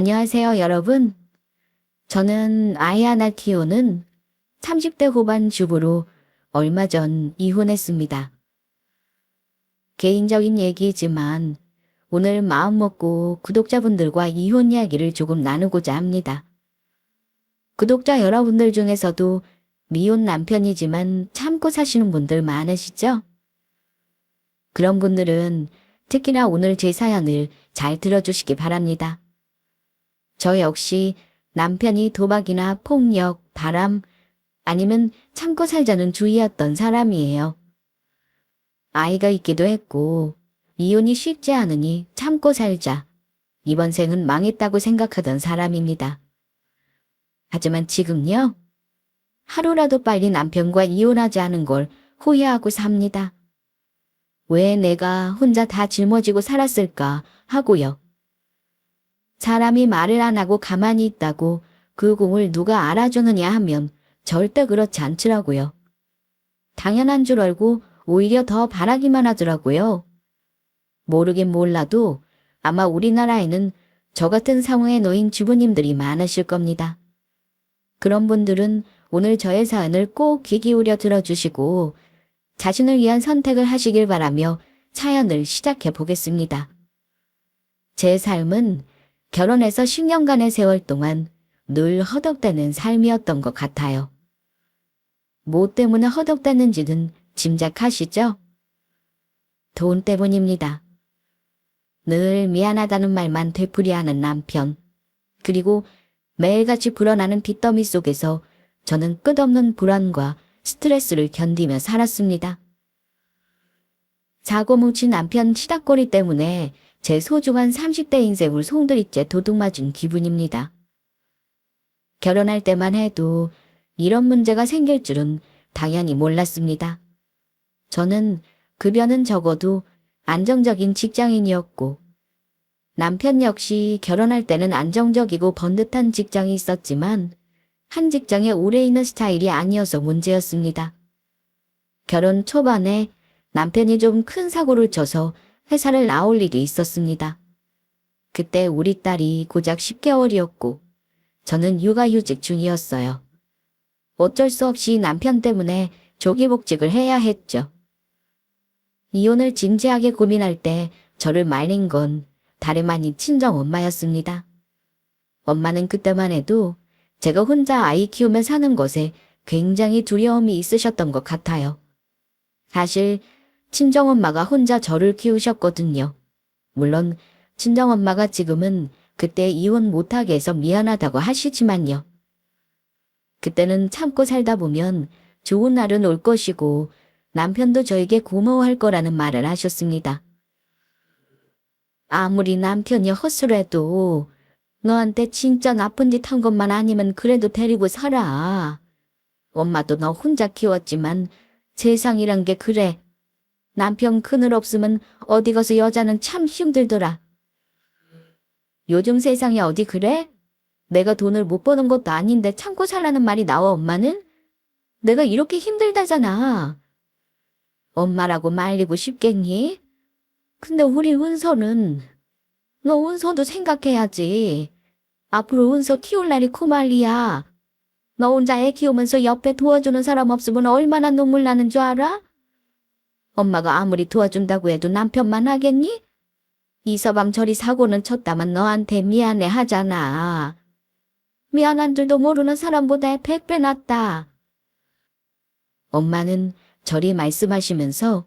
안녕하세요, 여러분. 저는 아이 하나 키우는 30대 후반 주부로 얼마 전 이혼했습니다. 개인적인 얘기지만 오늘 마음 먹고 구독자분들과 이혼 이야기를 조금 나누고자 합니다. 구독자 여러분들 중에서도 미혼 남편이지만 참고 사시는 분들 많으시죠? 그런 분들은 특히나 오늘 제 사연을 잘 들어주시기 바랍니다. 저 역시 남편이 도박이나 폭력, 바람, 아니면 참고 살자는 주의였던 사람이에요. 아이가 있기도 했고 이혼이 쉽지 않으니 참고 살자. 이번 생은 망했다고 생각하던 사람입니다. 하지만 지금요? 하루라도 빨리 남편과 이혼하지 않은 걸 후회하고 삽니다. 왜 내가 혼자 다 짊어지고 살았을까 하고요. 사람이 말을 안 하고 가만히 있다고 그 공을 누가 알아주느냐 하면 절대 그렇지 않더라고요. 당연한 줄 알고 오히려 더 바라기만 하더라고요. 모르긴 몰라도 아마 우리나라에는 저 같은 상황에 놓인 주부님들이 많으실 겁니다. 그런 분들은 오늘 저의 사연을 꼭 귀 기울여 들어주시고 자신을 위한 선택을 하시길 바라며 사연을 시작해 보겠습니다. 제 삶은 결혼해서 10년간의 세월 동안 늘 허덕대는 삶이었던 것 같아요. 뭐 때문에 허덕댔는지는 짐작하시죠? 돈 때문입니다. 늘 미안하다는 말만 되풀이하는 남편, 그리고 매일같이 불어나는 빚더미 속에서 저는 끝없는 불안과 스트레스를 견디며 살았습니다. 사고 뭉친 남편 치닥거리 때문에 제 소중한 30대 인생을 송두리째 도둑맞은 기분입니다. 결혼할 때만 해도 이런 문제가 생길 줄은 당연히 몰랐습니다. 저는 급여는 적어도 안정적인 직장인이었고 남편 역시 결혼할 때는 안정적이고 번듯한 직장이 있었지만 한 직장에 오래 있는 스타일이 아니어서 문제였습니다. 결혼 초반에 남편이 좀 큰 사고를 쳐서 회사를 나올 일이 있었습니다. 그때 우리 딸이 고작 10개월이었고 저는 육아휴직 중이었어요. 어쩔 수 없이 남편 때문에 조기복직을 해야 했죠. 이혼을 진지하게 고민할 때 저를 말린 건 다름 아닌 친정엄마였습니다. 엄마는 그때만 해도 제가 혼자 아이 키우며 사는 것에 굉장히 두려움이 있으셨던 것 같아요. 사실 친정엄마가 혼자 저를 키우셨거든요. 물론 친정엄마가 지금은 그때 이혼 못하게 해서 미안하다고 하시지만요. 그때는 참고 살다 보면 좋은 날은 올 것이고 남편도 저에게 고마워할 거라는 말을 하셨습니다. 아무리 남편이 헛술해도 너한테 진짜 나쁜 짓 한 것만 아니면 그래도 데리고 살아. 엄마도 너 혼자 키웠지만 세상이란 게 그래. 남편 그늘 없으면 어디 가서 여자는 참 힘들더라. 요즘 세상이 어디 그래? 내가 돈을 못 버는 것도 아닌데 참고 살라는 말이 나와 엄마는? 내가 이렇게 힘들다잖아. 엄마라고 말리고 싶겠니? 근데 우리 은서는 너 은서도 생각해야지. 앞으로 은서 키울 날이 코말리야. 너 혼자 애 키우면서 옆에 도와주는 사람 없으면 얼마나 눈물 나는 줄 알아? 엄마가 아무리 도와준다고 해도 남편만 하겠니? 이서방 저리 사고는 쳤다만 너한테 미안해 하잖아. 미안한 줄도 모르는 사람보다 100배 낫다. 엄마는 저리 말씀하시면서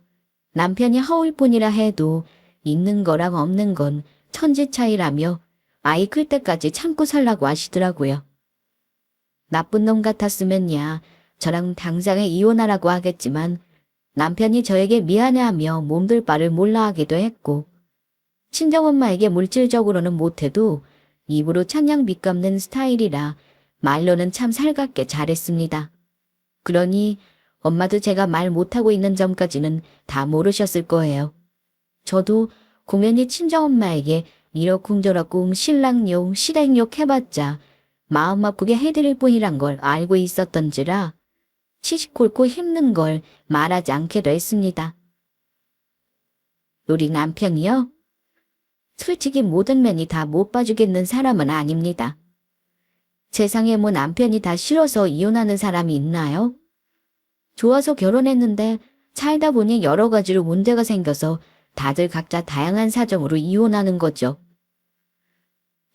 남편이 허울 뿐이라 해도 있는 거랑 없는 건 천지 차이라며 아이 클 때까지 참고 살라고 하시더라고요. 나쁜 놈 같았으면야 저랑 당장에 이혼하라고 하겠지만 남편이 저에게 미안해하며 몸둘 바를 몰라 하기도 했고 친정엄마에게 물질적으로는 못해도 입으로 찬양 빚갚는 스타일이라 말로는 참 살갑게 잘했습니다. 그러니 엄마도 제가 말 못하고 있는 점까지는 다 모르셨을 거예요. 저도 공연히 친정엄마에게 이러쿵저러쿵 신랑욕 시댁욕 해봤자 마음 아프게 해드릴 뿐이란 걸 알고 있었던지라 시시콜콜 힘든 걸 말하지 않기도 했습니다. 우리 남편이요? 솔직히 모든 면이 다 못 봐주겠는 사람은 아닙니다. 세상에 뭐 남편이 다 싫어서 이혼하는 사람이 있나요? 좋아서 결혼했는데 살다 보니 여러 가지로 문제가 생겨서 다들 각자 다양한 사정으로 이혼하는 거죠.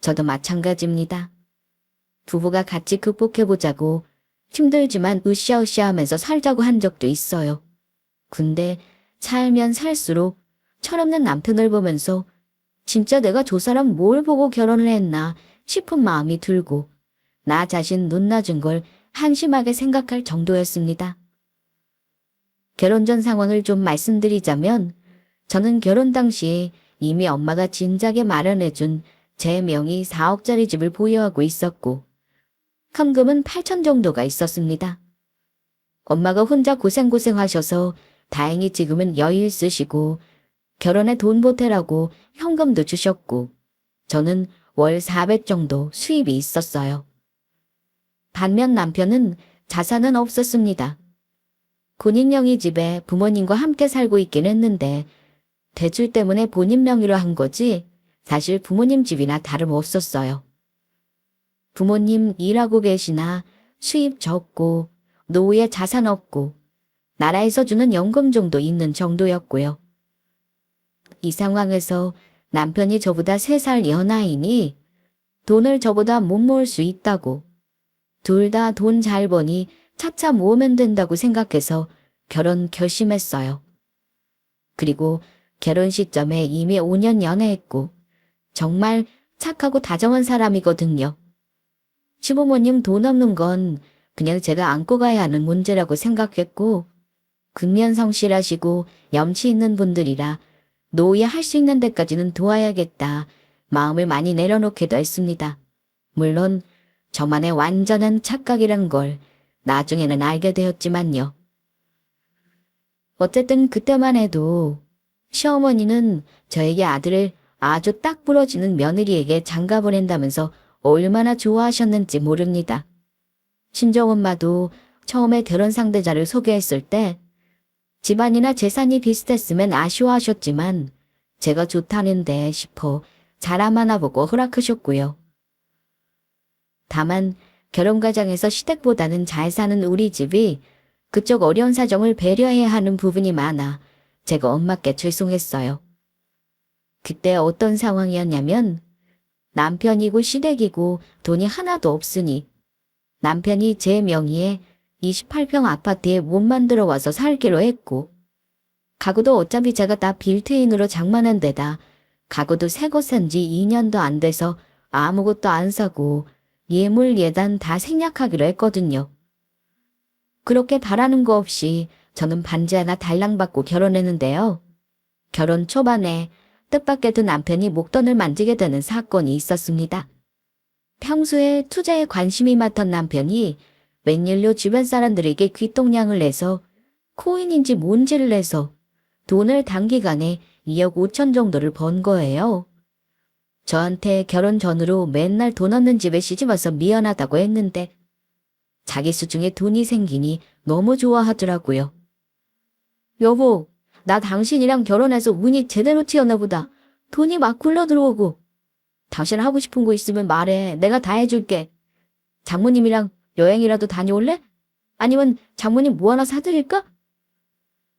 저도 마찬가지입니다. 부부가 같이 극복해보자고 힘들지만 으쌰으쌰하면서 살자고 한 적도 있어요. 근데 살면 살수록 철없는 남편을 보면서 진짜 내가 저 사람 뭘 보고 결혼을 했나 싶은 마음이 들고 나 자신 눈 낮은 걸 한심하게 생각할 정도였습니다. 결혼 전 상황을 좀 말씀드리자면 저는 결혼 당시에 이미 엄마가 진작에 마련해준 제 명의 4억짜리 집을 보유하고 있었고 현금은 8천 정도가 있었습니다. 엄마가 혼자 고생하셔서 다행히 지금은 여유 있으시고 결혼에 돈 보태라고 현금도 주셨고 저는 월 400 정도 수입이 있었어요. 반면 남편은 자산은 없었습니다. 본인 명의 집에 부모님과 함께 살고 있긴 했는데 대출 때문에 본인 명의로 한 거지 사실 부모님 집이나 다름없었어요. 부모님 일하고 계시나 수입 적고 노후에 자산 없고 나라에서 주는 연금 정도 있는 정도였고요. 이 상황에서 남편이 저보다 3살 연하이니 돈을 저보다 못 모을 수 있다고 둘 다 돈 잘 버니 차차 모으면 된다고 생각해서 결혼 결심했어요. 그리고 결혼 시점에 이미 5년 연애했고 정말 착하고 다정한 사람이거든요. 시부모님 돈 없는 건 그냥 제가 안고 가야 하는 문제라고 생각했고 근면성실하시고 염치 있는 분들이라 노후에 할 수 있는 데까지는 도와야겠다 마음을 많이 내려놓기도 했습니다. 물론 저만의 완전한 착각이란 걸 나중에는 알게 되었지만요. 어쨌든 그때만 해도 시어머니는 저에게 아들을 아주 딱 부러지는 며느리에게 장가 보낸다면서 얼마나 좋아하셨는지 모릅니다. 친정엄마도 처음에 결혼 상대자를 소개했을 때 집안이나 재산이 비슷했으면 아쉬워하셨지만 제가 좋다는데 싶어 자람 하나 보고 허락하셨고요. 다만 결혼 과정에서 시댁보다는 잘 사는 우리 집이 그쪽 어려운 사정을 배려해야 하는 부분이 많아 제가 엄마께 죄송했어요. 그때 어떤 상황이었냐면 남편이고 시댁이고 돈이 하나도 없으니 남편이 제 명의의 28평 아파트에 못 만들어 와서 살기로 했고 가구도 어차피 제가 다 빌트인으로 장만한 데다 가구도 새거 산 지 2년도 안 돼서 아무것도 안 사고 예물 예단 다 생략하기로 했거든요. 그렇게 바라는 거 없이 저는 반지 하나 달랑받고 결혼했는데요. 결혼 초반에 뜻밖에도 남편이 목돈을 만지게 되는 사건이 있었습니다. 평소에 투자에 관심이 많던 남편이 웬일로 주변 사람들에게 귀동냥을 내서 코인인지 뭔지를 내서 돈을 단기간에 2억 5천 정도를 번 거예요. 저한테 결혼 전으로 맨날 돈 없는 집에 시집와서 미안하다고 했는데 자기 수중에 돈이 생기니 너무 좋아하더라고요. 여보, 나 당신이랑 결혼해서 운이 제대로 튀었나 보다. 돈이 막 굴러 들어오고. 당신 하고 싶은 거 있으면 말해. 내가 다 해줄게. 장모님이랑 여행이라도 다녀올래? 아니면 장모님 뭐 하나 사드릴까?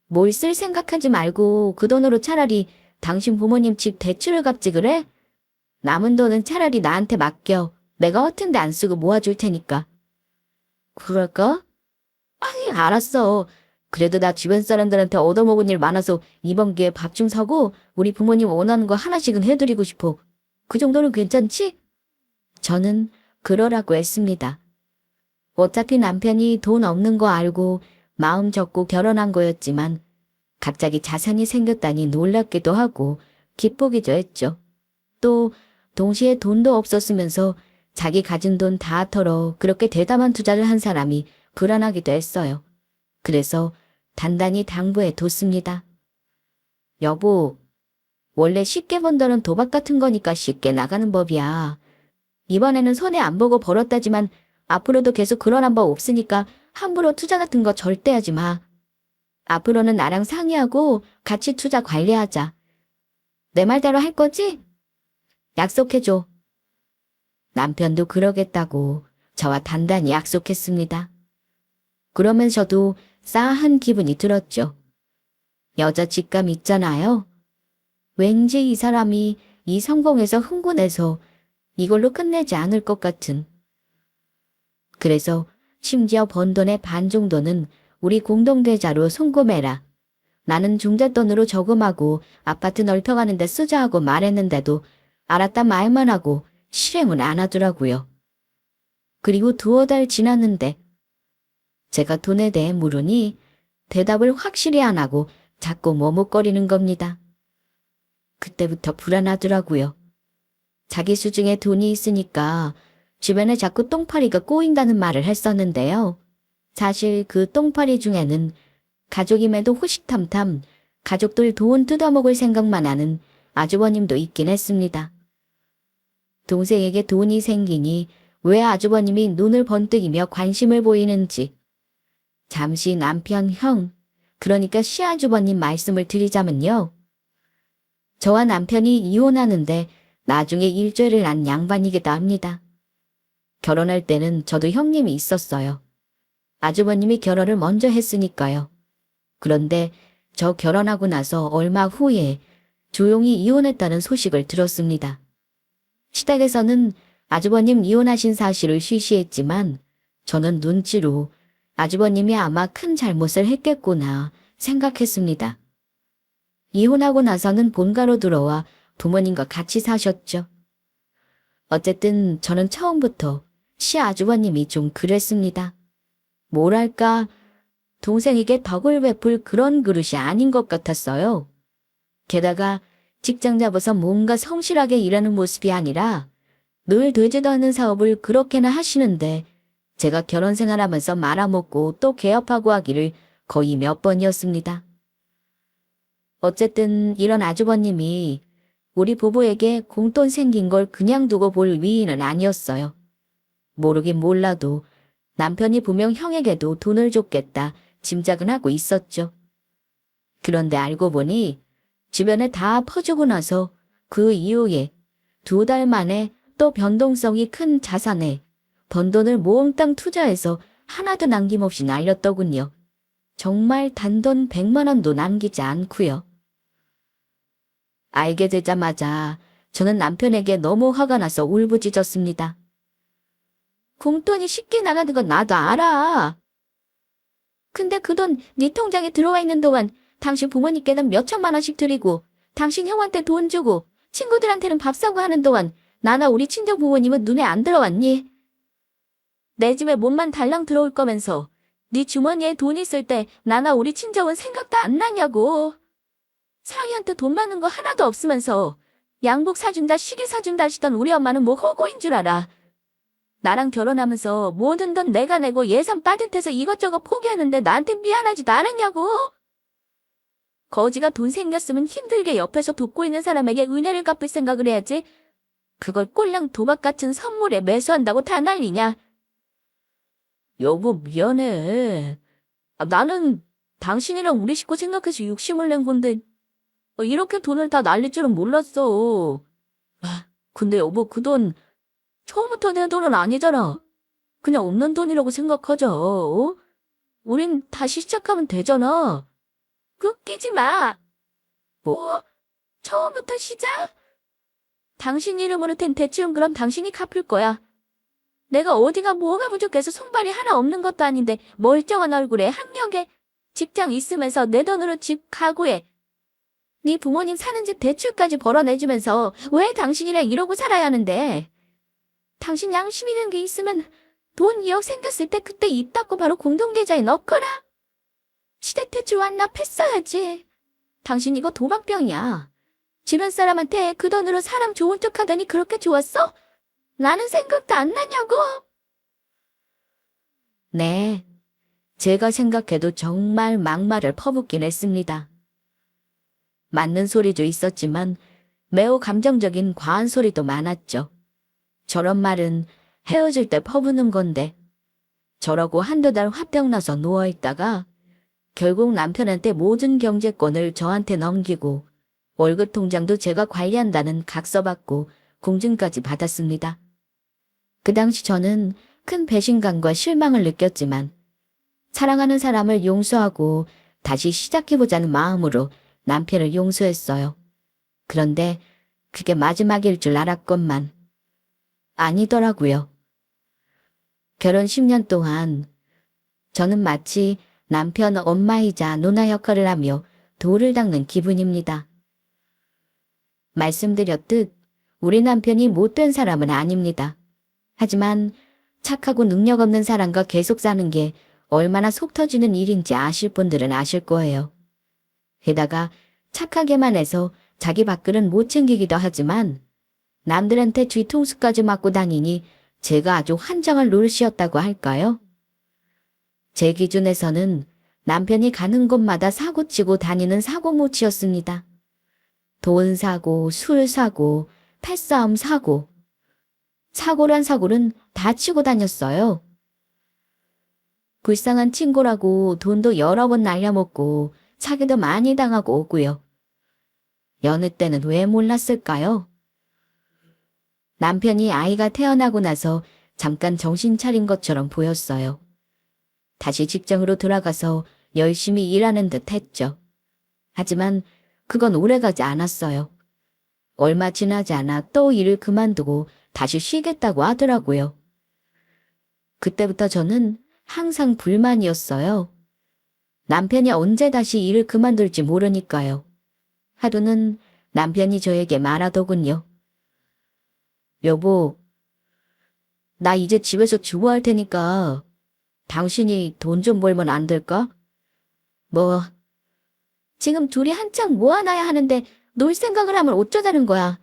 뭘 쓸 생각하지 말고 그 돈으로 차라리 당신 부모님 집 대출을 갚지 그래? 남은 돈은 차라리 나한테 맡겨. 내가 허튼 데 안 쓰고 모아줄 테니까. 그럴까? 아니, 알았어. 그래도 나 주변 사람들한테 얻어먹은 일 많아서 이번 기회에 밥 좀 사고 우리 부모님 원하는 거 하나씩은 해드리고 싶어. 그 정도는 괜찮지? 저는 그러라고 했습니다. 어차피 남편이 돈 없는 거 알고 마음 접고 결혼한 거였지만 갑자기 자산이 생겼다니 놀랍기도 하고 기쁘기도 했죠. 또 동시에 돈도 없었으면서 자기 가진 돈 다 털어 그렇게 대담한 투자를 한 사람이 불안하기도 했어요. 그래서 단단히 당부해 뒀습니다. 여보, 원래 쉽게 번 돈은 도박 같은 거니까 쉽게 나가는 법이야. 이번에는 손해 안 보고 벌었다지만 앞으로도 계속 그러는 법 없으니까 함부로 투자 같은 거 절대 하지 마. 앞으로는 나랑 상의하고 같이 투자 관리하자. 내 말대로 할 거지? 약속해줘. 남편도 그러겠다고 저와 단단히 약속했습니다. 그러면 저도 싸한 기분이 들었죠. 여자 직감 있잖아요. 왠지 이 사람이 이 성공에서 흥분해서 이걸로 끝내지 않을 것 같은. 그래서 심지어 번 돈의 반 정도는 우리 공동계좌로 송금해라. 나는 중잣돈으로 저금하고 아파트 넓혀가는 데 쓰자 하고 말했는데도 알았다 말만 하고 실행은 안 하더라고요. 그리고 두어 달 지났는데 제가 돈에 대해 물으니 대답을 확실히 안 하고 자꾸 머뭇거리는 겁니다. 그때부터 불안하더라고요. 자기 수중에 돈이 있으니까 주변에 자꾸 똥파리가 꼬인다는 말을 했었는데요. 사실 그 똥파리 중에는 가족임에도 호시탐탐 가족들 돈 뜯어먹을 생각만 하는 아주버님도 있긴 했습니다. 동생에게 돈이 생기니 왜 아주버님이 눈을 번뜩이며 관심을 보이는지. 잠시 남편 형, 그러니까 시아주버님 말씀을 드리자면요. 저와 남편이 이혼하는데 나중에 일죄를 난 양반이기도 합니다. 결혼할 때는 저도 형님이 있었어요. 아주버님이 결혼을 먼저 했으니까요. 그런데 저 결혼하고 나서 얼마 후에 조용히 이혼했다는 소식을 들었습니다. 시댁에서는 아주버님 이혼하신 사실을 쉬쉬했지만 저는 눈치로 아주버님이 아마 큰 잘못을 했겠구나 생각했습니다. 이혼하고 나서는 본가로 들어와 부모님과 같이 사셨죠. 어쨌든 저는 처음부터 시아주버님이 좀 그랬습니다. 뭐랄까, 동생에게 덕을 베풀 그런 그릇이 아닌 것 같았어요. 게다가 직장 잡아서 뭔가 성실하게 일하는 모습이 아니라 늘 되지도 않는 사업을 그렇게나 하시는데 제가 결혼 생활하면서 말아먹고 또 개업하고 하기를 거의 몇 번이었습니다. 어쨌든 이런 아주버님이 우리 부부에게 공돈 생긴 걸 그냥 두고 볼 위인은 아니었어요. 모르긴 몰라도 남편이 분명 형에게도 돈을 줬겠다 짐작은 하고 있었죠. 그런데 알고 보니 주변에 다 퍼주고 나서 그 이후에 2달 만에 또 변동성이 큰 자산에 번 돈을 몽땅 투자해서 하나도 남김없이 날렸더군요. 정말 단돈 100만 원도 남기지 않고요. 알게 되자마자 저는 남편에게 너무 화가 나서 울부짖었습니다. 공돈이 쉽게 나가는 건 나도 알아. 근데 그 돈 네 통장에 들어와 있는 동안 당신 부모님께는 몇 천만 원씩 드리고 당신 형한테 돈 주고 친구들한테는 밥 사고 하는 동안 나나 우리 친정 부모님은 눈에 안 들어왔니? 내 집에 몸만 달랑 들어올 거면서 네 주머니에 돈 있을 때 나나 우리 친정은 생각도 안 나냐고. 상희한테 돈 많은 거 하나도 없으면서 양복 사준다 시계 사준다 하시던 우리 엄마는 뭐 호구인 줄 알아. 나랑 결혼하면서 모든 돈 내가 내고 예산 빠듯해서 이것저것 포기하는데 나한테 미안하지도 않았냐고. 거지가 돈 생겼으면 힘들게 옆에서 돕고 있는 사람에게 은혜를 갚을 생각을 해야지. 그걸 꼴랑 도박 같은 선물에 매수한다고 다 난리냐. 여보 미안해. 나는 당신이랑 우리 식구 생각해서 욕심을 낸 건데 이렇게 돈을 다 날릴 줄은 몰랐어. 근데 여보 그 돈 처음부터 내 돈은 아니잖아. 그냥 없는 돈이라고 생각하자. 어? 우린 다시 시작하면 되잖아. 웃기지 마. 뭐? 처음부터 시작? 당신 이름으로 된 대출은 그럼 당신이 갚을 거야. 내가 어디가 뭐가 부족해서 손발이 하나 없는 것도 아닌데 멀쩡한 얼굴에 학력에 직장 있으면서 내 돈으로 집 가구에 네 부모님 사는 집 대출까지 벌어내주면서 왜 당신이랑 이러고 살아야 하는데. 당신 양심 있는 게 있으면 돈 2억 생겼을 때 그때 입 닫고 바로 공동계좌에 넣거라. 시댁 대출 완납했어야지. 당신 이거 도박병이야. 주변 사람한테 그 돈으로 사람 좋은 척 하더니 그렇게 좋았어? 나는 생각도 안 나냐고. 네, 제가 생각해도 정말 막말을 퍼붓긴 했습니다. 맞는 소리도 있었지만 매우 감정적인 과한 소리도 많았죠. 저런 말은 헤어질 때 퍼부는 건데 저러고 한두 달 화병 나서 누워있다가 결국 남편한테 모든 경제권을 저한테 넘기고 월급 통장도 제가 관리한다는 각서 받고 공증까지 받았습니다. 그 당시 저는 큰 배신감과 실망을 느꼈지만 사랑하는 사람을 용서하고 다시 시작해보자는 마음으로 남편을 용서했어요. 그런데 그게 마지막일 줄 알았건만 아니더라고요. 결혼 10년 동안 저는 마치 남편 엄마이자 누나 역할을 하며 돌을 닦는 기분입니다. 말씀드렸듯 우리 남편이 못된 사람은 아닙니다. 하지만 착하고 능력 없는 사람과 계속 사는 게 얼마나 속 터지는 일인지 아실 분들은 아실 거예요. 게다가 착하게만 해서 자기 밥그릇 못 챙기기도 하지만 남들한테 뒤통수까지 맞고 다니니 제가 아주 환장할 노릇이었다고 할까요? 제 기준에서는 남편이 가는 곳마다 사고치고 다니는 사고뭉치였습니다. 돈 사고, 술 사고, 패싸움 사고, 사고란 사고는 다 치고 다녔어요. 불쌍한 친구라고 돈도 여러 번 날려먹고 사기도 많이 당하고 오고요. 여느 때는 왜 몰랐을까요? 남편이 아이가 태어나고 나서 잠깐 정신 차린 것처럼 보였어요. 다시 직장으로 돌아가서 열심히 일하는 듯 했죠. 하지만 그건 오래가지 않았어요. 얼마 지나지 않아 또 일을 그만두고 다시 쉬겠다고 하더라고요. 그때부터 저는 항상 불만이었어요. 남편이 언제 다시 일을 그만둘지 모르니까요. 하루는 남편이 저에게 말하더군요. 여보, 나 이제 집에서 주부할 테니까 당신이 돈 좀 벌면 안 될까? 뭐, 지금 둘이 한창 모아놔야 하는데 놀 생각을 하면 어쩌자는 거야.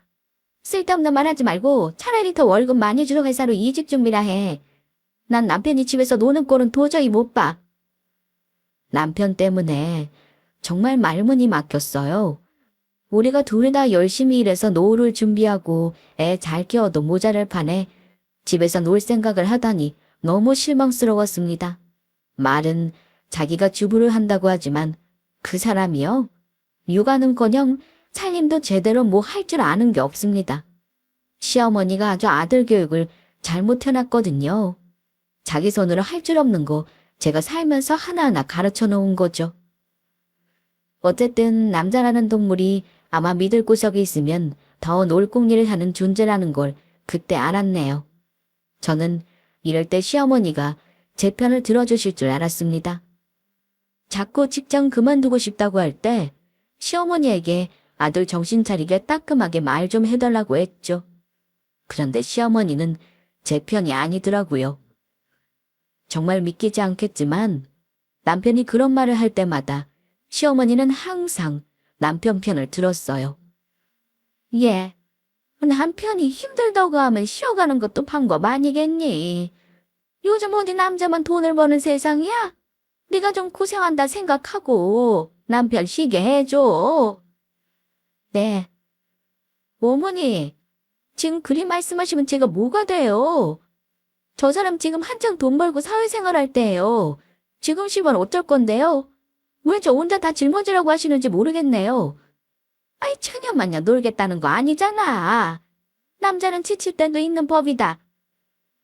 쓸데없는 말 하지 말고 차라리 더 월급 많이 주는 회사로 이직 준비나 해. 난 남편이 집에서 노는 꼴은 도저히 못 봐. 남편 때문에 정말 말문이 막혔어요. 우리가 둘 다 열심히 일해서 노후를 준비하고 애 잘 키워도 모자랄 판에 집에서 놀 생각을 하다니 너무 실망스러웠습니다. 말은 자기가 주부를 한다고 하지만 그 사람이요? 육아는커녕 살림도 제대로 뭐 할 줄 아는 게 없습니다. 시어머니가 아주 아들 교육을 잘못 해놨거든요. 자기 손으로 할 줄 없는 거 제가 살면서 하나하나 가르쳐 놓은 거죠. 어쨌든 남자라는 동물이 아마 믿을 구석이 있으면 더 놀궁리를 하는 존재라는 걸 그때 알았네요. 저는 이럴 때 시어머니가 제 편을 들어주실 줄 알았습니다. 자꾸 직장 그만두고 싶다고 할 때 시어머니에게 아들 정신 차리게 따끔하게 말 좀 해달라고 했죠. 그런데 시어머니는 제 편이 아니더라고요. 정말 믿기지 않겠지만 남편이 그런 말을 할 때마다 시어머니는 항상 남편 편을 들었어요. 예, 남편이 힘들다고 하면 쉬어가는 것도 방법 아니겠니? 요즘 어디 남자만 돈을 버는 세상이야? 네가 좀 고생한다 생각하고 남편 쉬게 해줘. 네. 어머니, 지금 그리 말씀하시면 제가 뭐가 돼요? 저 사람 지금 한창 돈 벌고 사회생활 할 때예요. 지금 시면 어쩔 건데요? 왜 저 혼자 다 짊어지라고 하시는지 모르겠네요. 아이 천년만년 놀겠다는 거 아니잖아. 남자는 지칠 때도 있는 법이다.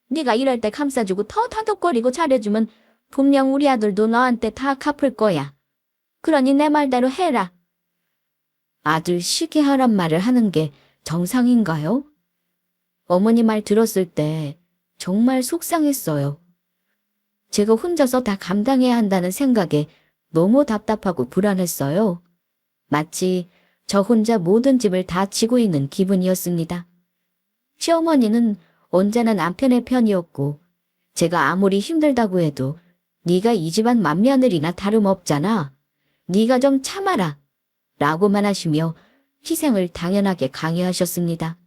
네가 이럴 때 감싸주고 더 다독거리고 잘해주면 분명 우리 아들도 너한테 다 갚을 거야. 그러니 내 말대로 해라. 아들 쉬게 하란 말을 하는 게 정상인가요? 어머니 말 들었을 때 정말 속상했어요. 제가 혼자서 다 감당해야 한다는 생각에 너무 답답하고 불안했어요. 마치 저 혼자 모든 집을 다 지고 있는 기분이었습니다. 시어머니는 언제나 남편의 편이었고 제가 아무리 힘들다고 해도 네가 이 집안 맏며느리나 다름없잖아. 네가 좀 참아라. 라고만 하시며 희생을 당연하게 강요하셨습니다.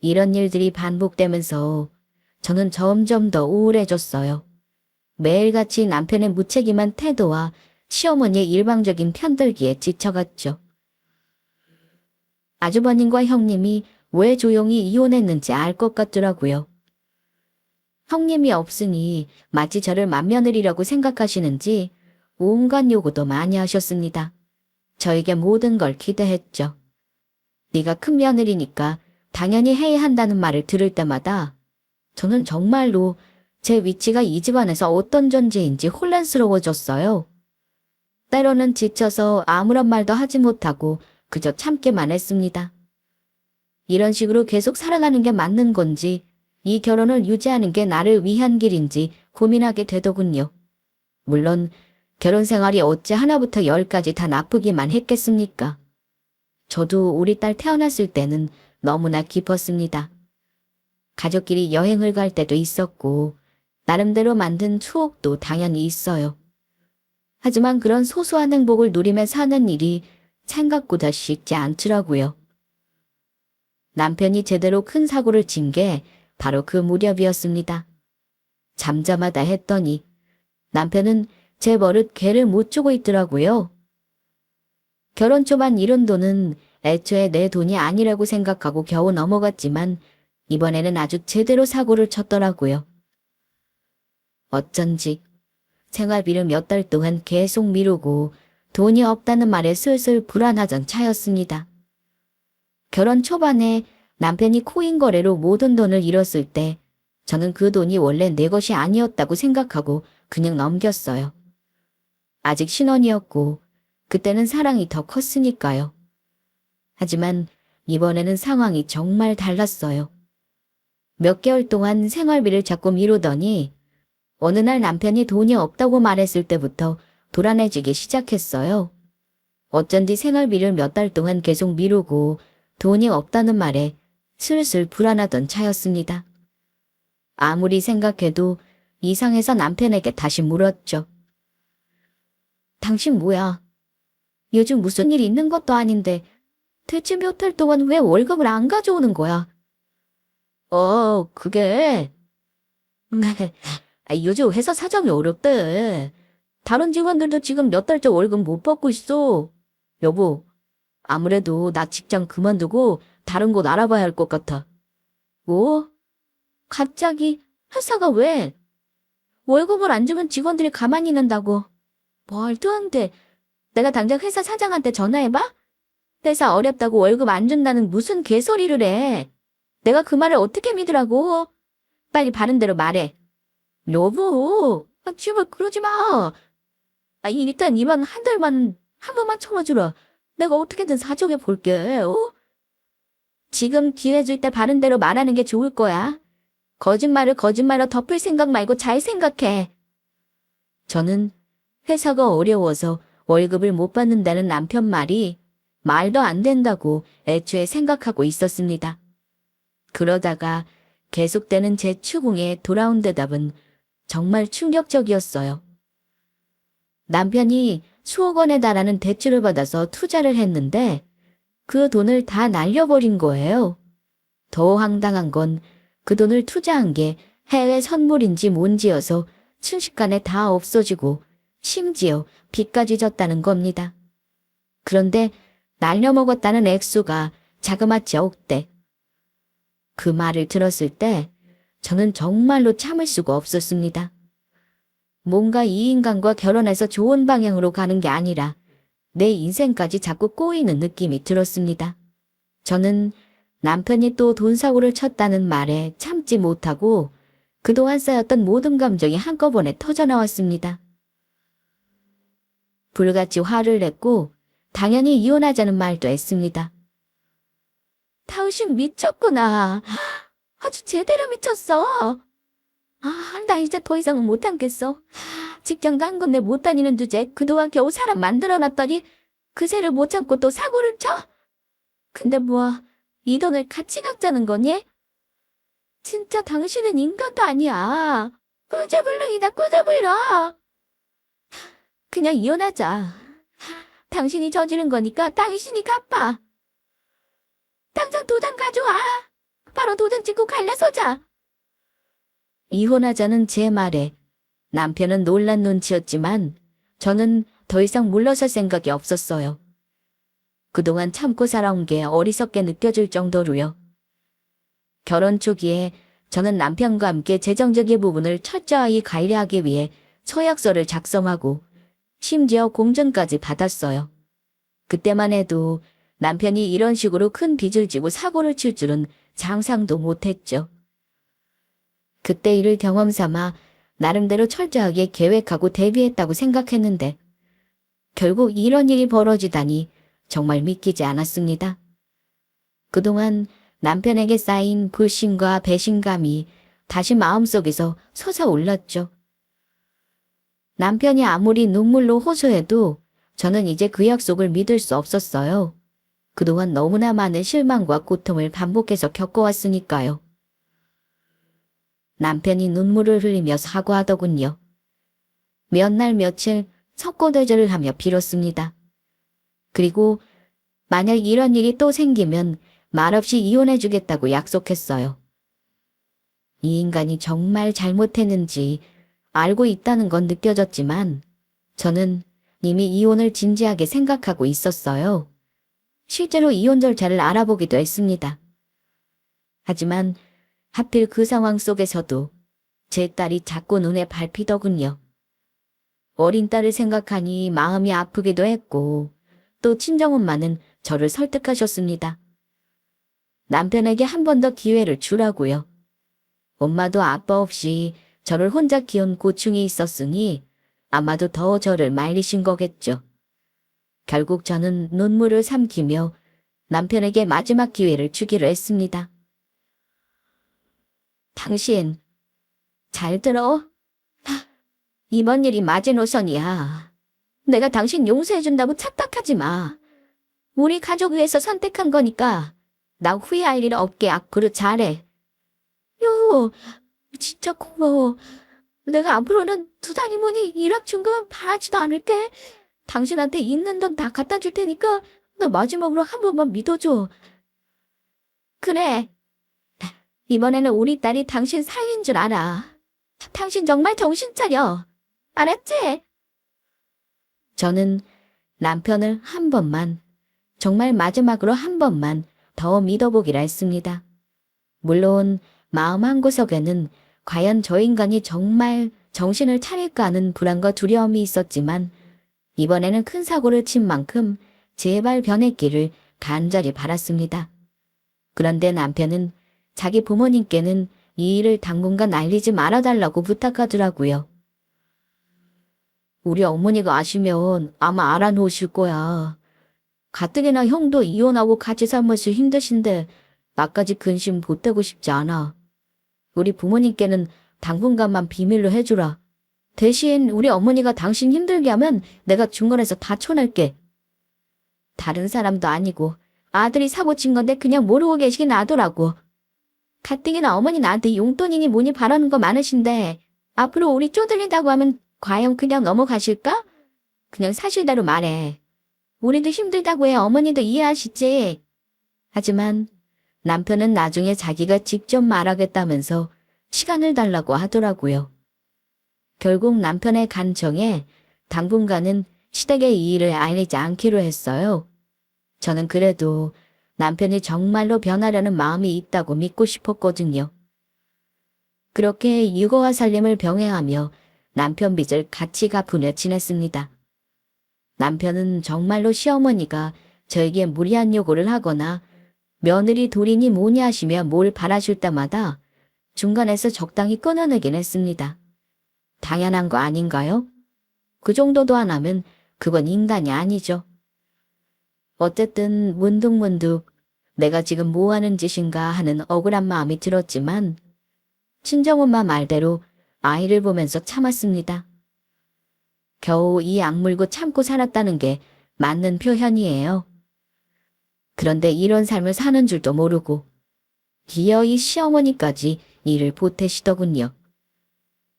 이런 일들이 반복되면서 저는 점점 더 우울해졌어요. 매일같이 남편의 무책임한 태도와 시어머니의 일방적인 편들기에 지쳐갔죠. 아주버님과 형님이 왜 조용히 이혼했는지 알 것 같더라고요. 형님이 없으니 마치 저를 맏며느리라고 생각하시는지 온갖 요구도 많이 하셨습니다. 저에게 모든 걸 기대했죠. 네가 큰 며느리니까 당연히 해야 한다는 말을 들을 때마다 저는 정말로 제 위치가 이 집안에서 어떤 존재인지 혼란스러워졌어요. 때로는 지쳐서 아무런 말도 하지 못하고 그저 참기만 했습니다. 이런 식으로 계속 살아가는 게 맞는 건지, 이 결혼을 유지하는 게 나를 위한 길인지 고민하게 되더군요. 물론 결혼 생활이 어째 하나부터 열까지 다 나쁘기만 했겠습니까? 저도 우리 딸 태어났을 때는 너무나 기뻤습니다. 가족끼리 여행을 갈 때도 있었고 나름대로 만든 추억도 당연히 있어요. 하지만 그런 소소한 행복을 누리며 사는 일이 생각보다 쉽지 않더라고요. 남편이 제대로 큰 사고를 친 게 바로 그 무렵이었습니다. 잠잠하다 했더니 남편은 제 버릇 개를 못 주고 있더라고요. 결혼 초반 이런 돈은 애초에 내 돈이 아니라고 생각하고 겨우 넘어갔지만 이번에는 아주 제대로 사고를 쳤더라고요. 어쩐지 생활비를 몇 달 동안 계속 미루고 돈이 없다는 말에 슬슬 불안하던 차였습니다. 결혼 초반에 남편이 코인 거래로 모든 돈을 잃었을 때 저는 그 돈이 원래 내 것이 아니었다고 생각하고 그냥 넘겼어요. 아직 신혼이었고 그때는 사랑이 더 컸으니까요. 하지만 이번에는 상황이 정말 달랐어요. 몇 개월 동안 생활비를 자꾸 미루더니 어느 날 남편이 돈이 없다고 말했을 때부터 불안해지기 시작했어요. 어쩐지 생활비를 몇 달 동안 계속 미루고 돈이 없다는 말에 슬슬 불안하던 차였습니다. 아무리 생각해도 이상해서 남편에게 다시 물었죠. 당신 뭐야? 요즘 무슨 일 있는 것도 아닌데 대체 몇 달 동안 왜 월급을 안 가져오는 거야? 그게... 요즘 회사 사정이 어렵대. 다른 직원들도 지금 몇 달째 월급 못 받고 있어. 여보, 아무래도 나 직장 그만두고 다른 곳 알아봐야 할 것 같아. 뭐? 갑자기 회사가 왜? 월급을 안 주면 직원들이 가만히 있는다고. 말도 안 돼. 내가 당장 회사 사장한테 전화해봐? 회사 어렵다고 월급 안 준다는 무슨 개소리를 해. 내가 그 말을 어떻게 믿으라고? 빨리 바른 대로 말해. 여보, 제발 그러지 마. 일단 이번 한 달만 한 번만 참아주라. 내가 어떻게든 사정해 볼게. 지금 기회 줄 때 바른 대로 말하는 게 좋을 거야. 거짓말을 거짓말로 덮을 생각 말고 잘 생각해. 저는 회사가 어려워서 월급을 못 받는다는 남편 말이 말도 안 된다고 애초에 생각하고 있었습니다. 그러다가 계속되는 제 추궁에 돌아온 대답은 정말 충격적이었어요. 남편이 수억 원에 달하는 대출을 받아서 투자를 했는데 그 돈을 다 날려버린 거예요. 더 황당한 건 그 돈을 투자한 게 해외 선물인지 뭔지여서 순식간에 다 없어지고 심지어 빚까지 졌다는 겁니다. 그런데 날려먹었다는 액수가 자그마치 억대. 그 말을 들었을 때 저는 정말로 참을 수가 없었습니다. 뭔가 이 인간과 결혼해서 좋은 방향으로 가는 게 아니라 내 인생까지 자꾸 꼬이는 느낌이 들었습니다. 저는 남편이 또 돈 사고를 쳤다는 말에 참지 못하고 그동안 쌓였던 모든 감정이 한꺼번에 터져나왔습니다. 불같이 화를 냈고 당연히 이혼하자는 말도 했습니다. 당신 미쳤구나. 아주 제대로 미쳤어. 나 이제 더 이상은 못 참겠어. 직장도 한 군데 못 다니는 주제 그동안 겨우 사람 만들어놨더니 그새를 못 참고 또 사고를 쳐? 근데 뭐 이 돈을 같이 갖자는 거니? 진짜 당신은 인간도 아니야. 꾸저불능이다 꾸저불러. 그냥 이혼하자. 당신이 저지른 거니까 당신이 갚아. 당장 도장 가져와. 바로 도장 찍고 갈라서자. 이혼하자는 제 말에 남편은 놀란 눈치였지만 저는 더 이상 물러설 생각이 없었어요. 그동안 참고 살아온 게 어리석게 느껴질 정도로요. 결혼 초기에 저는 남편과 함께 재정적인 부분을 철저히 관리하기 위해 서약서를 작성하고 심지어 공증까지 받았어요. 그때만 해도 남편이 이런 식으로 큰 빚을 지고 사고를 칠 줄은 상상도 못했죠. 그때 이를 경험 삼아 나름대로 철저하게 계획하고 대비했다고 생각했는데 결국 이런 일이 벌어지다니 정말 믿기지 않았습니다. 그동안 남편에게 쌓인 불신과 배신감이 다시 마음속에서 솟아올랐죠. 남편이 아무리 눈물로 호소해도 저는 이제 그 약속을 믿을 수 없었어요. 그동안 너무나 많은 실망과 고통을 반복해서 겪어왔으니까요. 남편이 눈물을 흘리며 사과하더군요. 몇 날 며칠 석고대절을 하며 빌었습니다. 그리고 만약 이런 일이 또 생기면 말없이 이혼해주겠다고 약속했어요. 이 인간이 정말 잘못했는지 알고 있다는 건 느껴졌지만 저는 이미 이혼을 진지하게 생각하고 있었어요. 실제로 이혼 절차를 알아보기도 했습니다. 하지만 하필 그 상황 속에서도 제 딸이 자꾸 눈에 밟히더군요. 어린 딸을 생각하니 마음이 아프기도 했고 또 친정엄마는 저를 설득하셨습니다. 남편에게 한 번 더 기회를 주라고요. 엄마도 아빠 없이 저를 혼자 키운 고충이 있었으니 아마도 더 저를 말리신 거겠죠. 결국 저는 눈물을 삼키며 남편에게 마지막 기회를 주기로 했습니다. 당신, 잘 들어? 이번 일이 마지노선이야. 내가 당신 용서해준다고 착각하지 마. 우리 가족 위해서 선택한 거니까 나 후회할 일 없게 앞으로 잘해. 여보, 진짜 고마워. 내가 앞으로는 두 달이면 일확천금 바라지도 않을게. 당신한테 있는 돈 다 갖다 줄 테니까 너 마지막으로 한 번만 믿어줘. 그래. 이번에는 우리 딸이 당신 사위인 줄 알아. 당신 정말 정신 차려. 알았지? 저는 남편을 한 번만, 정말 마지막으로 한 번만 더 믿어보기로 했습니다. 물론 마음 한구석에는 과연 저 인간이 정말 정신을 차릴까 하는 불안과 두려움이 있었지만 이번에는 큰 사고를 친 만큼 제발 변했기를 간절히 바랐습니다. 그런데 남편은 자기 부모님께는 이 일을 당분간 알리지 말아달라고 부탁하더라고요. 우리 어머니가 아시면 아마 알아놓으실 거야. 가뜩이나 형도 이혼하고 같이 살면서 힘드신데 나까지 근심 보태고 싶지 않아. 우리 부모님께는 당분간만 비밀로 해주라. 대신 우리 어머니가 당신 힘들게 하면 내가 중간에서 다 쳐낼게. 다른 사람도 아니고 아들이 사고 친 건데 그냥 모르고 계시긴 하더라고. 가뜩이나 어머니 나한테 용돈이니 뭐니 바라는 거 많으신데 앞으로 우리 쪼들린다고 하면 과연 그냥 넘어가실까? 그냥 사실대로 말해. 우리도 힘들다고 해 어머니도 이해하시지. 하지만 남편은 나중에 자기가 직접 말하겠다면서 시간을 달라고 하더라고요. 결국 남편의 간청에 당분간은 시댁에 이 일을 알리지 않기로 했어요. 저는 그래도 남편이 정말로 변하려는 마음이 있다고 믿고 싶었거든요. 그렇게 육아와 살림을 병행하며 남편 빚을 같이 갚으며 지냈습니다. 남편은 정말로 시어머니가 저에게 무리한 요구를 하거나 며느리 둘이니 뭐니 하시며 뭘 바라실 때마다 중간에서 적당히 끊어내긴 했습니다. 당연한 거 아닌가요? 그 정도도 안 하면 그건 인간이 아니죠. 어쨌든 문득문득 내가 지금 뭐 하는 짓인가 하는 억울한 마음이 들었지만 친정엄마 말대로 아이를 보면서 참았습니다. 겨우 이 악물고 참고 살았다는 게 맞는 표현이에요. 그런데 이런 삶을 사는 줄도 모르고 기어이 시어머니까지 일을 보태시더군요.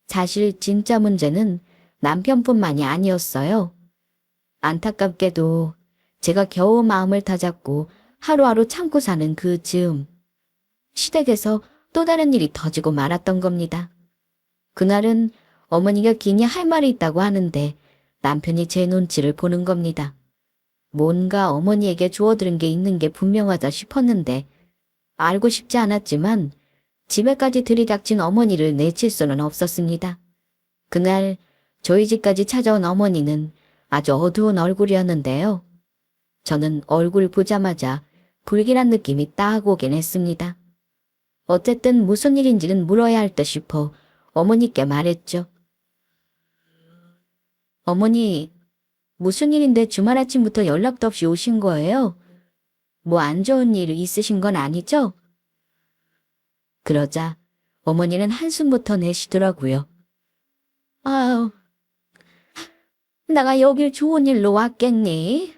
사실 진짜 문제는 남편뿐만이 아니었어요. 안타깝게도 제가 겨우 마음을 다잡고 하루하루 참고 사는 그 즈음 시댁에서 또 다른 일이 터지고 말았던 겁니다. 그날은 어머니가 기니 할 말이 있다고 하는데 남편이 제 눈치를 보는 겁니다. 뭔가 어머니에게 주워들은 게 있는 게 분명하다 싶었는데 알고 싶지 않았지만 집에까지 들이닥친 어머니를 내칠 수는 없었습니다. 그날 저희 집까지 찾아온 어머니는 아주 어두운 얼굴이었는데요. 저는 얼굴 보자마자 불길한 느낌이 딱 오긴 했습니다. 어쨌든 무슨 일인지는 물어야 할 듯 싶어 어머니께 말했죠. 어머니, 무슨 일인데 주말 아침부터 연락도 없이 오신 거예요? 뭐 안 좋은 일 있으신 건 아니죠? 그러자 어머니는 한숨부터 내쉬더라고요. 아우, 내가 여길 좋은 일로 왔겠니?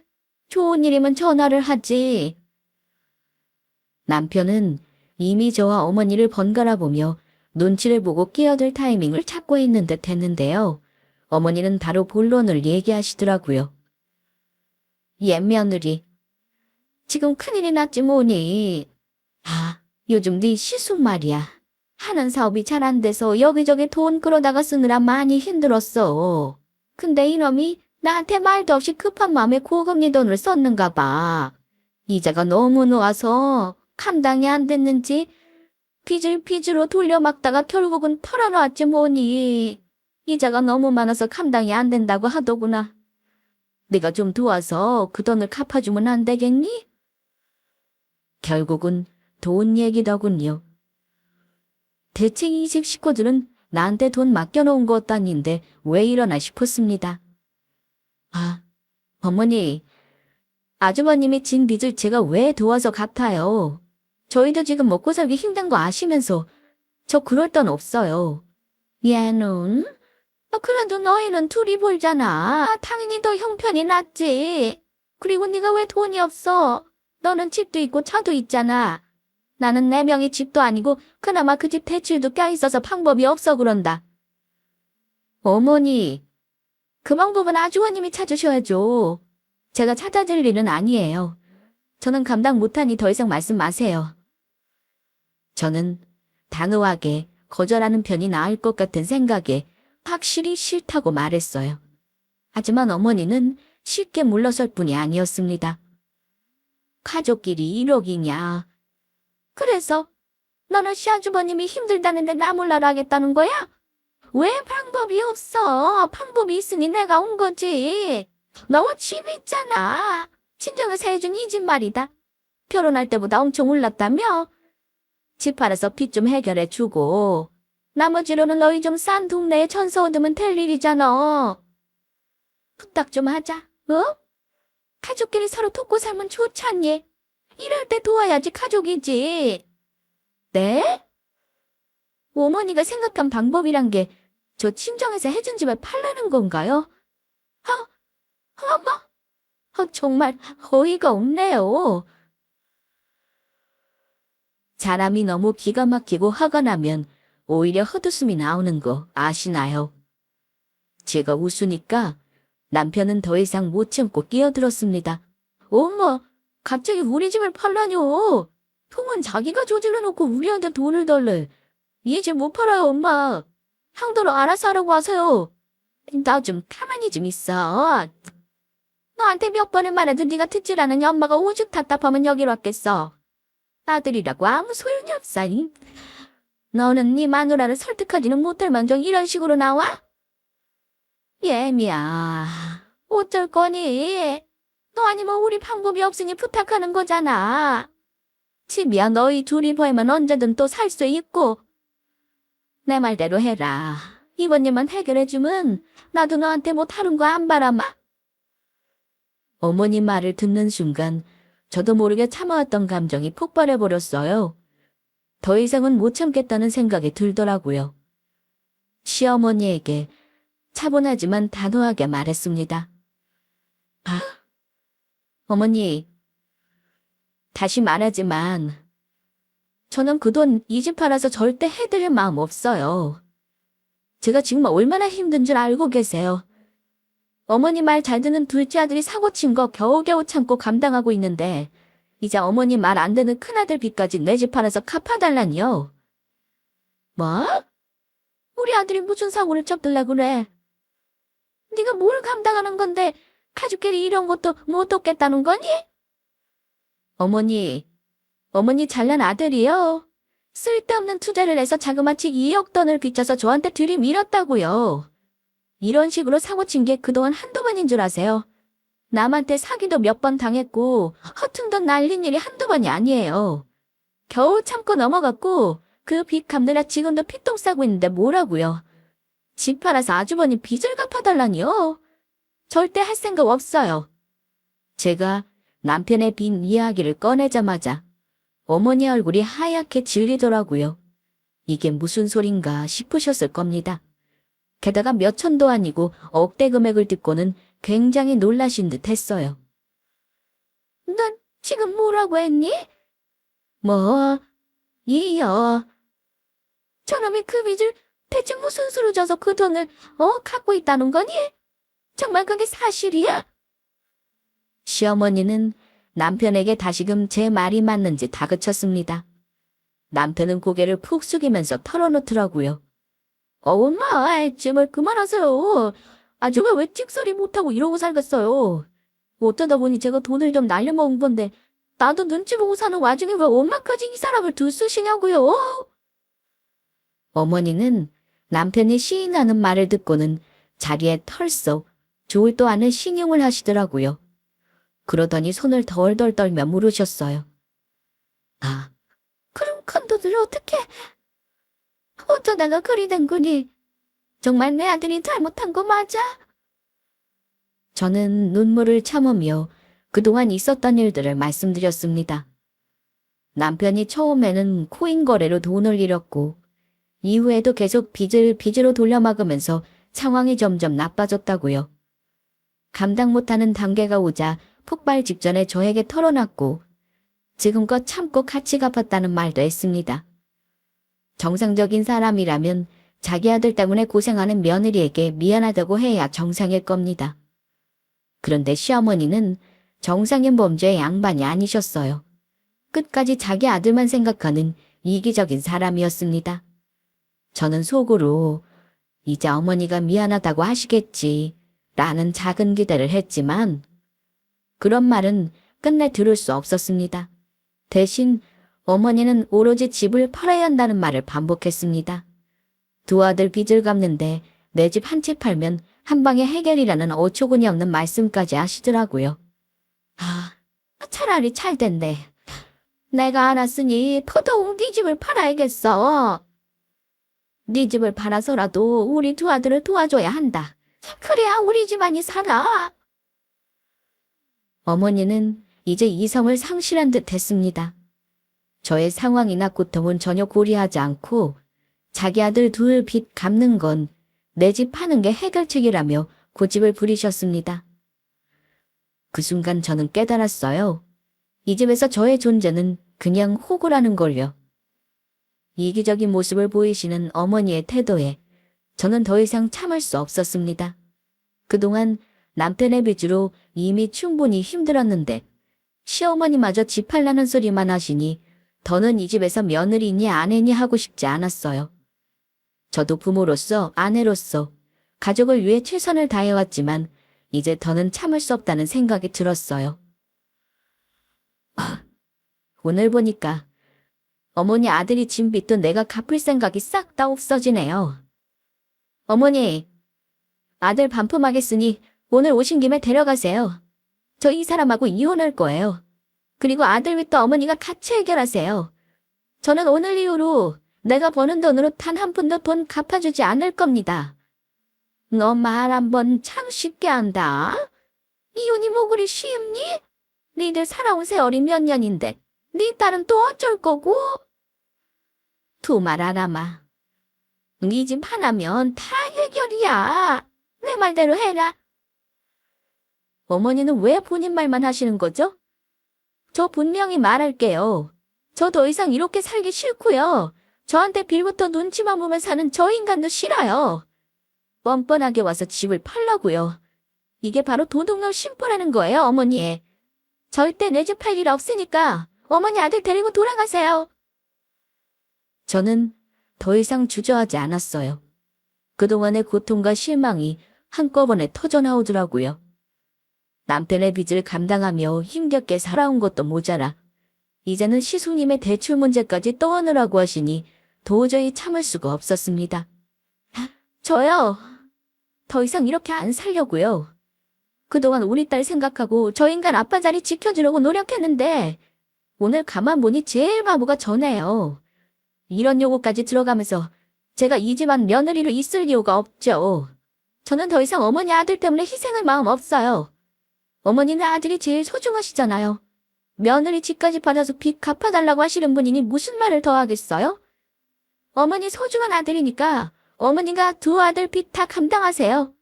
좋은 일이면 전화를 하지. 남편은 이미 저와 어머니를 번갈아 보며 눈치를 보고 끼어들 타이밍을 찾고 있는 듯 했는데요. 어머니는 바로 본론을 얘기하시더라고요. 옛 며느리, 지금 큰일이 났지 뭐니. 요즘 네 시숙 말이야. 하는 사업이 잘 안 돼서 여기저기 돈 끌어다가 쓰느라 많이 힘들었어. 근데 이놈이 나한테 말도 없이 급한 마음에 고금리 돈을 썼는가 봐. 이자가 너무 놓아서 감당이 안 됐는지 빚으로 돌려막다가 결국은 털어놨지 뭐니. 이자가 너무 많아서 감당이 안 된다고 하더구나. 내가 좀 도와서 그 돈을 갚아주면 안 되겠니? 결국은 돈 얘기더군요. 대체 이 집 식구들은 나한테 돈 맡겨놓은 것도 아닌데 왜 이러나 싶었습니다. 어머니, 아주버님이 진 빚을 제가 왜 도와서 갚아요? 저희도 지금 먹고 살기 힘든 거 아시면서 저 그럴 돈 없어요. 얘는? 그래도 너희는 둘이 벌잖아. 당연히 더 형편이 낫지. 그리고 네가 왜 돈이 없어? 너는 집도 있고 차도 있잖아. 나는 내 명의 집도 아니고 그나마 그 집 대출도 껴있어서 방법이 없어 그런다. 어머니, 그 방법은 아주버님이 찾으셔야죠. 제가 찾아줄 일은 아니에요. 저는 감당 못하니 더 이상 말씀 마세요. 저는 단호하게 거절하는 편이 나을 것 같은 생각에 확실히 싫다고 말했어요. 하지만 어머니는 쉽게 물러설 뿐이 아니었습니다. 가족끼리 1억이냐. 그래서 너는 시아주버님이 힘들다는데 나 몰라라 하겠다는 거야? 왜 방법이 없어? 방법이 있으니 내가 온 거지. 너 집 있잖아. 친정에서 해준 이 집 말이다. 결혼할 때보다 엄청 올랐다며? 집 팔아서 빚 좀 해결해 주고 나머지로는 너희 좀 싼 동네에 전세 얻으면 될 일이잖아. 부탁 좀 하자. 어? 가족끼리 서로 돕고 살면 좋지 않니? 이럴 때 도와야지 가족이지. 네? 어머니가 생각한 방법이란 게 저 친정에서 해준 집을 팔라는 건가요? 어머, 정말 어이가 없네요. 사람이 너무 기가 막히고 화가 나면 오히려 헛웃음이 나오는 거 아시나요? 제가 웃으니까 남편은 더 이상 못 참고 끼어들었습니다. 어머, 갑자기 우리 집을 팔라뇨. 통은 자기가 저질러 놓고 우리한테 돈을 달래. 이 집 못 팔아요, 엄마. 형도로 알아서 하라고 하세요. 나 좀 가만히 좀 있어. 너한테 몇 번을 말해도 네가 듣질 않으니 엄마가 오죽 답답하면 여기로 왔겠어. 아들이라고 아무 소용이 없사니. 너는 네 마누라를 설득하지는 못할 망정 이런 식으로 나와? 예미야, 어쩔 거니? 너 아니면 우리 방법이 없으니 부탁하는 거잖아. 집이야 너희 둘이 벌면 언제든 또 살 수 있고. 내 말대로 해라. 이번 일만 해결해주면 나도 너한테 뭐 다른 거 안 바라마. 어머니 말을 듣는 순간 저도 모르게 참아왔던 감정이 폭발해버렸어요. 더 이상은 못 참겠다는 생각이 들더라고요. 시어머니에게 차분하지만 단호하게 말했습니다. 어머니, 다시 말하지만 저는 그 돈 이 집 팔아서 절대 해드릴 마음 없어요. 제가 지금 얼마나 힘든 줄 알고 계세요. 어머니 말 잘 듣는 둘째 아들이 사고 친 거 겨우겨우 참고 감당하고 있는데 이제 어머니 말 안 듣는 큰아들 빚까지 내 집 팔아서 갚아달라니요. 뭐? 우리 아들이 무슨 사고를 쳤길래 그래? 네가 뭘 감당하는 건데 가족끼리 이런 것도 못 돕겠다는 거니? 어머니 잘난 아들이요. 쓸데없는 투자를 해서 자그마치 2억 돈을 빚져서 저한테 들이밀었다고요. 이런 식으로 사고 친 게 그동안 한두 번인 줄 아세요? 남한테 사기도 몇 번 당했고 허튼 돈 날린 일이 한두 번이 아니에요. 겨우 참고 넘어갔고 그 빚 갚느라 지금도 피똥 싸고 있는데 뭐라고요. 집 팔아서 아주버님 빚을 갚아달라니요. 절대 할 생각 없어요. 제가 남편의 빚 이야기를 꺼내자마자 어머니 얼굴이 하얗게 질리더라고요. 이게 무슨 소린가 싶으셨을 겁니다. 게다가 몇 천도 아니고 억대 금액을 듣고는 굉장히 놀라신 듯 했어요. 넌 지금 뭐라고 했니? 뭐, 이요. 저놈이 그 빚을 대체 무슨 수로 져서 그 돈을 갖고 있다는 거니? 정말 그게 사실이야? 시어머니는 남편에게 다시금 제 말이 맞는지 다그쳤습니다. 남편은 고개를 푹 숙이면서 털어놓더라고요. 엄마, 제발 그만하세요. 아줌마 왜 찍소리 못하고 이러고 살겠어요. 어쩌다 보니 제가 돈을 좀 날려먹은 건데 나도 눈치 보고 사는 와중에 왜 엄마까지 이 사람을 들쑤시냐고요. 어머니는 남편이 시인하는 말을 듣고는 자리에 털썩 좋을도 않은 신용을 하시더라고요. 그러더니 손을 덜덜 떨며 물으셨어요. 아, 그럼 큰 돈을 어떻게? 어쩌다가 그리 된 거니? 정말 내 아들이 잘못한 거 맞아? 저는 눈물을 참으며 그동안 있었던 일들을 말씀드렸습니다. 남편이 처음에는 코인 거래로 돈을 잃었고 이후에도 계속 빚으로 돌려막으면서 상황이 점점 나빠졌다고요. 감당 못하는 단계가 오자 폭발 직전에 저에게 털어놨고 지금껏 참고 같이 갚았다는 말도 했습니다. 정상적인 사람이라면 자기 아들 때문에 고생하는 며느리에게 미안하다고 해야 정상일 겁니다. 그런데 시어머니는 정상인 범죄의 양반이 아니셨어요. 끝까지 자기 아들만 생각하는 이기적인 사람이었습니다. 저는 속으로 이제 어머니가 미안하다고 하시겠지 라는 작은 기대를 했지만 그런 말은 끝내 들을 수 없었습니다. 대신 어머니는 오로지 집을 팔아야 한다는 말을 반복했습니다. 두 아들 빚을 갚는데 내 집 한 채 팔면 한 방에 해결이라는 어처구니 없는 말씀까지 하시더라고요. 차라리 잘 됐네. 내가 알았으니 더더욱 네 집을 팔아야겠어. 네 집을 팔아서라도 우리 두 아들을 도와줘야 한다. 그래야 우리 집안이 살아. 어머니는 이제 이성을 상실한 듯 했습니다. 저의 상황이나 고통은 전혀 고려하지 않고 자기 아들 둘 빚 갚는 건 내 집 파는 게 해결책이라며 고집을 부리셨습니다. 그 순간 저는 깨달았어요. 이 집에서 저의 존재는 그냥 호구라는 걸요. 이기적인 모습을 보이시는 어머니의 태도에 저는 더 이상 참을 수 없었습니다. 그동안 남편의 빚으로 이미 충분히 힘들었는데 시어머니마저 집 팔라는 소리만 하시니 더는 이 집에서 며느리니 아내니 하고 싶지 않았어요. 저도 부모로서 아내로서 가족을 위해 최선을 다해왔지만 이제 더는 참을 수 없다는 생각이 들었어요. 오늘 보니까 어머니 아들이 진 빚도 내가 갚을 생각이 싹 다 없어지네요. 어머니, 아들 반품하겠으니 오늘 오신 김에 데려가세요. 저 이 사람하고 이혼할 거예요. 그리고 아들 빚도 어머니가 같이 해결하세요. 저는 오늘 이후로 내가 버는 돈으로 단 한 푼도 돈 갚아주지 않을 겁니다. 너 말 한번 참 쉽게 한다. 이혼이 뭐 그리 쉽니? 니들 살아온 세월이 몇 년인데 네 딸은 또 어쩔 거고? 두 말 알아마. 네 집 하나면 다 해결이야. 내 말대로 해라. 어머니는 왜 본인 말만 하시는 거죠? 저 분명히 말할게요. 저 더 이상 이렇게 살기 싫고요. 저한테 빌부터 눈치만 보면 사는 저 인간도 싫어요. 뻔뻔하게 와서 집을 팔라고요. 이게 바로 도둑놈 심보라는 거예요, 어머니. 절대 내 집 팔 일 없으니까 어머니 아들 데리고 돌아가세요. 저는 더 이상 주저하지 않았어요. 그동안의 고통과 실망이 한꺼번에 터져나오더라고요. 남편의 빚을 감당하며 힘겹게 살아온 것도 모자라 이제는 시숙님의 대출 문제까지 떠안으라고 하시니 도저히 참을 수가 없었습니다. 저요. 더 이상 이렇게 안 살려고요. 그동안 우리 딸 생각하고 저 인간 아빠 자리 지켜주려고 노력했는데 오늘 가만 보니 제일 바보가 저네요. 이런 요구까지 들어가면서 제가 이 집안 며느리로 있을 이유가 없죠. 저는 더 이상 어머니 아들 때문에 희생할 마음 없어요. 어머니는 아들이 제일 소중하시잖아요. 며느리 집까지 받아서 빚 갚아달라고 하시는 분이니 무슨 말을 더 하겠어요? 어머니 소중한 아들이니까 어머니가 두 아들 빚 다 감당하세요.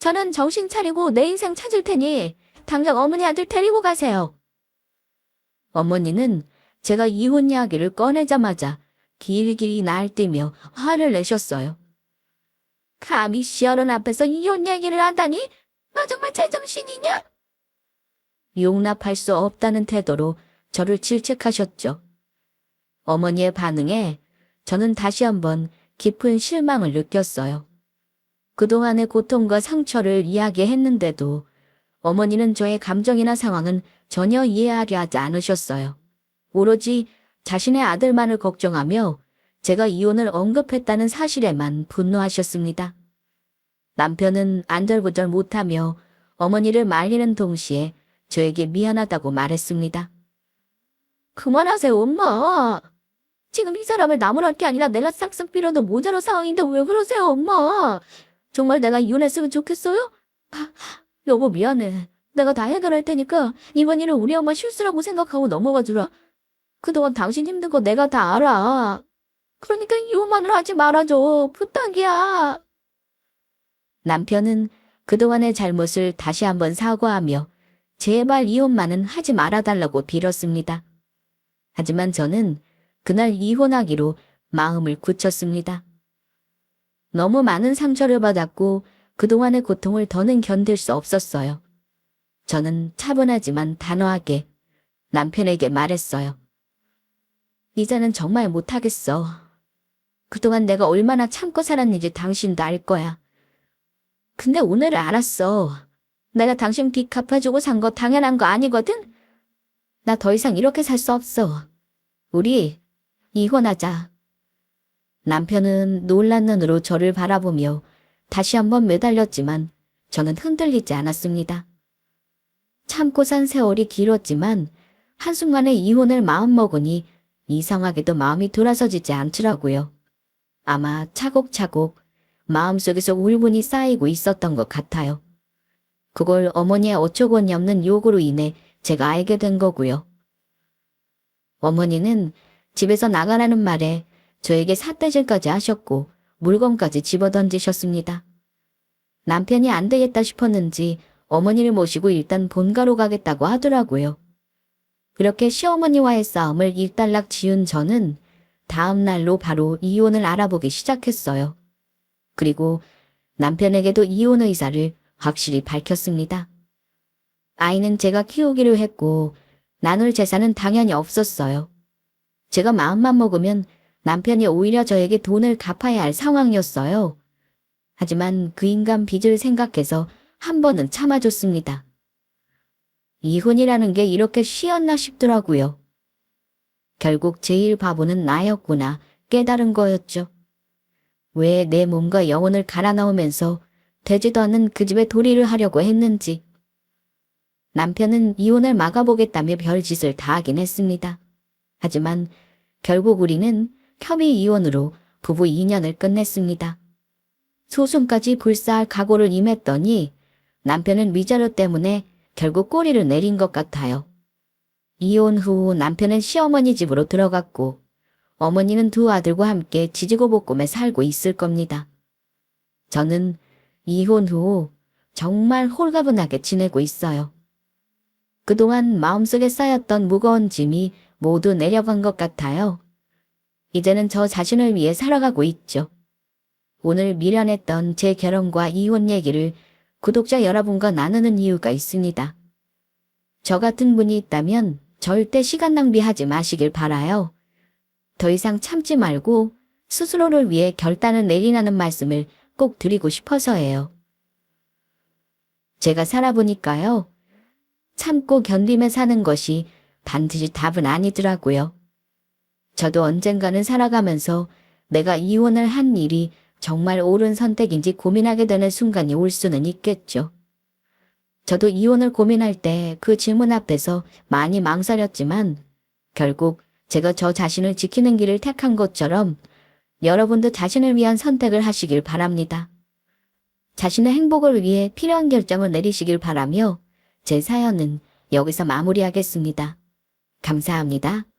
저는 정신 차리고 내 인생 찾을 테니 당장 어머니 아들 데리고 가세요. 어머니는 제가 이혼 이야기를 꺼내자마자 길길이 날뛰며 화를 내셨어요. 감히 시어른 앞에서 이혼 얘기를 하다니? 너 정말 제정신이냐? 용납할 수 없다는 태도로 저를 질책하셨죠. 어머니의 반응에 저는 다시 한번 깊은 실망을 느꼈어요. 그동안의 고통과 상처를 이야기했는데도 어머니는 저의 감정이나 상황은 전혀 이해하려 하지 않으셨어요. 오로지 자신의 아들만을 걱정하며 제가 이혼을 언급했다는 사실에만 분노하셨습니다. 남편은 안절부절 못하며 어머니를 말리는 동시에 저에게 미안하다고 말했습니다. 그만하세요, 엄마. 지금 이 사람을 나무랄 게 아니라 내가 싹싹 빌어도 모자랄 상황인데 왜 그러세요, 엄마? 정말 내가 이혼했으면 좋겠어요? 여보 미안해. 내가 다 해결할 테니까 이번 일은 우리 엄마 실수라고 생각하고 넘어가 주라. 그동안 당신 힘든 거 내가 다 알아. 그러니까 이혼만을 하지 말아줘. 부탁이야. 남편은 그동안의 잘못을 다시 한번 사과하며 제발 이혼만은 하지 말아달라고 빌었습니다. 하지만 저는 그날 이혼하기로 마음을 굳혔습니다. 너무 많은 상처를 받았고 그동안의 고통을 더는 견딜 수 없었어요. 저는 차분하지만 단호하게 남편에게 말했어요. 이제는 정말 못하겠어. 그동안 내가 얼마나 참고 살았는지 당신도 알 거야. 근데 오늘을 알았어. 내가 당신 빚 갚아주고 산 거 당연한 거 아니거든? 나 더 이상 이렇게 살 수 없어. 우리 이혼하자. 남편은 놀란 눈으로 저를 바라보며 다시 한번 매달렸지만 저는 흔들리지 않았습니다. 참고 산 세월이 길었지만 한순간에 이혼을 마음먹으니 이상하게도 마음이 돌아서지지 않더라고요. 아마 차곡차곡 마음속에서 울분이 쌓이고 있었던 것 같아요. 그걸 어머니의 어처구니 없는 요구로 인해 제가 알게 된 거고요. 어머니는 집에서 나가라는 말에 저에게 삿대질까지 하셨고 물건까지 집어던지셨습니다. 남편이 안 되겠다 싶었는지 어머니를 모시고 일단 본가로 가겠다고 하더라고요. 그렇게 시어머니와의 싸움을 일단락 지은 저는 다음 날로 바로 이혼을 알아보기 시작했어요. 그리고 남편에게도 이혼 의사를 확실히 밝혔습니다. 아이는 제가 키우기로 했고 나눌 재산은 당연히 없었어요. 제가 마음만 먹으면 남편이 오히려 저에게 돈을 갚아야 할 상황이었어요. 하지만 그 인간 빚을 생각해서 한 번은 참아줬습니다. 이혼이라는 게 이렇게 쉬웠나 싶더라고요. 결국 제일 바보는 나였구나 깨달은 거였죠. 왜 내 몸과 영혼을 갈아 넣으면서 되지도 않는 그 집에 도리를 하려고 했는지. 남편은 이혼을 막아보겠다며 별짓을 다 하긴 했습니다. 하지만 결국 우리는 협의 이혼으로 부부 2년을 끝냈습니다. 소송까지 불사할 각오를 임했더니 남편은 위자료 때문에 결국 꼬리를 내린 것 같아요. 이혼 후 남편은 시어머니 집으로 들어갔고 어머니는 두 아들과 함께 지지고 볶음에 살고 있을 겁니다. 저는 이혼 후 정말 홀가분하게 지내고 있어요. 그동안 마음속에 쌓였던 무거운 짐이 모두 내려간 것 같아요. 이제는 저 자신을 위해 살아가고 있죠. 오늘 미련했던 제 결혼과 이혼 얘기를 구독자 여러분과 나누는 이유가 있습니다. 저 같은 분이 있다면 절대 시간 낭비하지 마시길 바라요. 더 이상 참지 말고 스스로를 위해 결단을 내리라는 말씀을 꼭 드리고 싶어서예요. 제가 살아보니까요. 참고 견디며 사는 것이 반드시 답은 아니더라고요. 저도 언젠가는 살아가면서 내가 이혼을 한 일이 정말 옳은 선택인지 고민하게 되는 순간이 올 수는 있겠죠. 저도 이혼을 고민할 때 그 질문 앞에서 많이 망설였지만 결국 제가 저 자신을 지키는 길을 택한 것처럼 여러분도 자신을 위한 선택을 하시길 바랍니다. 자신의 행복을 위해 필요한 결정을 내리시길 바라며 제 사연은 여기서 마무리하겠습니다. 감사합니다.